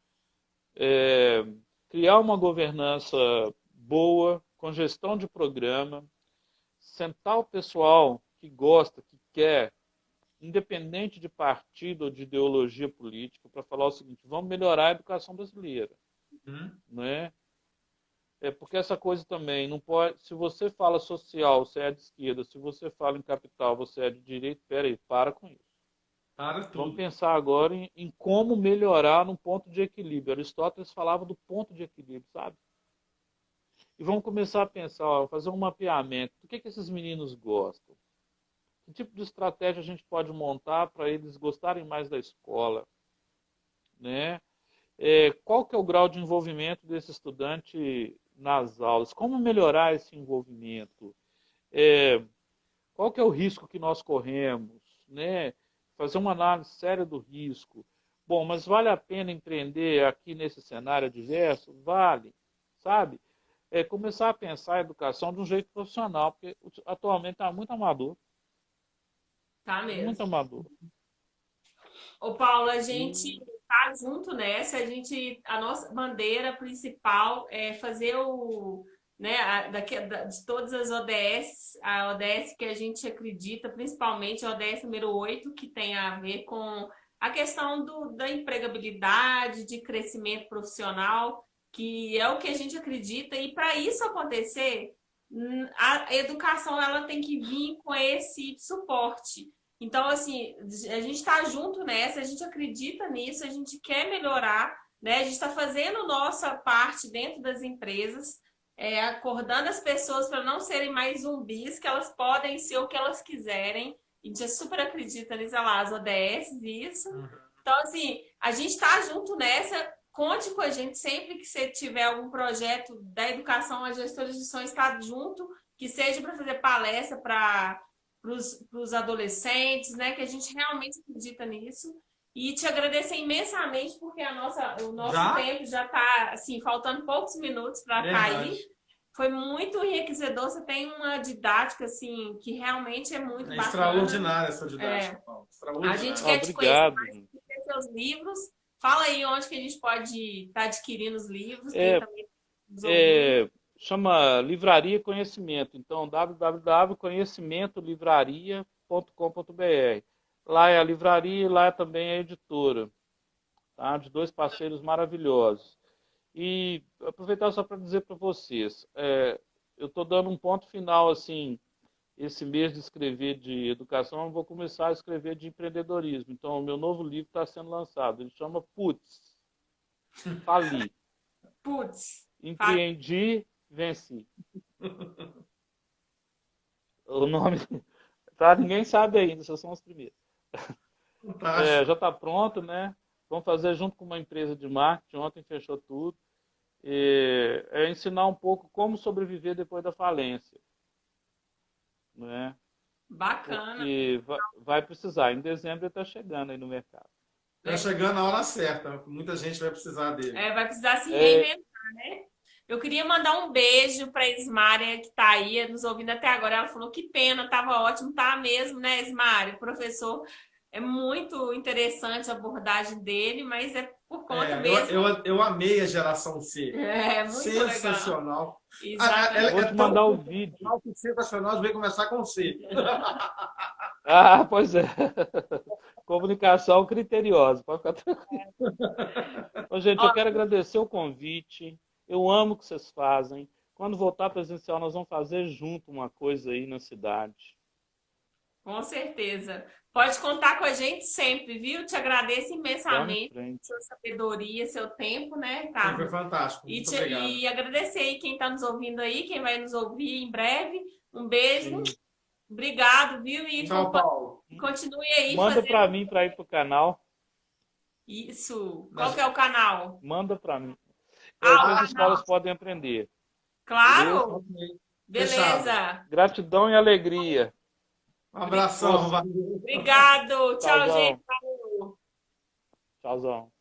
S3: Criar uma governança boa, com gestão de programa, sentar o pessoal que gosta, que quer, independente de partido ou de ideologia política, para falar o seguinte, vamos melhorar a educação brasileira. Não é? Porque essa coisa também não pode. Se você fala social, você é de esquerda. Se você fala em capital, você é de direita. Peraí, para com isso.
S2: Para tudo.
S3: Vamos pensar agora em como melhorar num ponto de equilíbrio. Aristóteles falava do ponto de equilíbrio, sabe? E vamos começar a pensar, fazer um mapeamento. Do que esses meninos gostam? Que tipo de estratégia a gente pode montar para eles gostarem mais da escola? Né? Qual que é o grau de envolvimento desse estudante nas aulas? Como melhorar esse envolvimento? Qual que é o risco que nós corremos? Né? Fazer uma análise séria do risco. Bom, mas vale a pena empreender aqui nesse cenário adverso? Vale, sabe? Começar a pensar a educação de um jeito profissional, porque atualmente está muito amador.
S1: Tá mesmo.
S3: Muito amador.
S1: Ô, Paulo, a gente tá junto nessa, a nossa bandeira principal é fazer né, de todas as ODS, a ODS que a gente acredita, principalmente a ODS número 8, que tem a ver com a questão da empregabilidade, de crescimento profissional, que é o que a gente acredita, e para isso acontecer, a educação ela tem que vir com esse suporte. Então, assim, a gente está junto nessa, a gente acredita nisso, a gente quer melhorar, né? A gente está fazendo nossa parte dentro das empresas, acordando as pessoas para não serem mais zumbis, que elas podem ser o que elas quiserem. A gente super acredita nisso, lá, as ODS, isso. Então, assim, a gente está junto nessa. Conte com a gente sempre que você tiver algum projeto da educação, a gestora de gestão está junto, que seja para fazer palestra para os adolescentes, né? Que a gente realmente acredita nisso. E te agradecer imensamente, porque o nosso tempo já está assim, faltando poucos minutos para cair. Foi muito enriquecedor. Você tem uma didática assim, que realmente é muito bacana.
S2: Extraordinária essa didática, Paulo.
S1: A gente quer te conhecer mais, conhecer seus livros. Fala aí onde que a gente pode estar adquirindo os livros.
S3: Chama Livraria Conhecimento. Então, www.conhecimentolivraria.com.br. Lá é a livraria e lá também é a editora. Tá? De dois parceiros maravilhosos. E aproveitar só para dizer para vocês, eu estou dando um ponto final, assim, esse mês de escrever de educação, eu vou começar a escrever de empreendedorismo. Então, o meu novo livro está sendo lançado. Ele chama Putz, Fali.
S1: Putz.
S3: Empreendi, venci. O nome... Tá, ninguém sabe ainda, só são os primeiros. Já está pronto, né? Vamos fazer junto com uma empresa de marketing. Ontem fechou tudo. é ensinar um pouco como sobreviver depois da falência, né?
S1: Bacana.
S3: Porque vai precisar. Em dezembro ele está chegando aí no mercado.
S2: Tá chegando a hora certa. Muita gente vai precisar dele.
S1: Vai precisar se reinventar, né? Eu queria mandar um beijo para a Ismária, que está aí nos ouvindo até agora. Ela falou que pena, estava ótimo, tá mesmo, né, Ismária? O professor, é muito interessante a abordagem dele, mas é por conta mesmo.
S2: Eu amei a geração C.
S1: Muito
S2: sensacional.
S1: legal. Exatamente.
S3: Vou te mandar o vídeo.
S2: Sensacional, veio começar com C.
S3: Ah, pois é. Comunicação criteriosa, pode ficar tranquilo. Ô, gente, eu quero agradecer o convite. Eu amo o que vocês fazem. Quando voltar presencial, nós vamos fazer junto uma coisa aí na cidade.
S1: Com certeza. Pode contar com a gente sempre, viu? Te agradeço imensamente sua sabedoria, seu tempo, né, Carlos?
S2: Foi fantástico. Muito obrigado.
S1: E agradecer aí quem está nos ouvindo aí, quem vai nos ouvir em breve. Um beijo. Sim. Obrigado, viu? E
S2: tchau, Paulo.
S1: Continue aí.
S3: Manda para mim para ir pro canal.
S1: Isso. Qual que é o canal?
S3: Manda para mim. As escolas podem aprender.
S1: Claro. Beleza.
S3: Gratidão e alegria.
S2: Um abração.
S1: Obrigado. Tchau, gente.
S3: Tchauzão.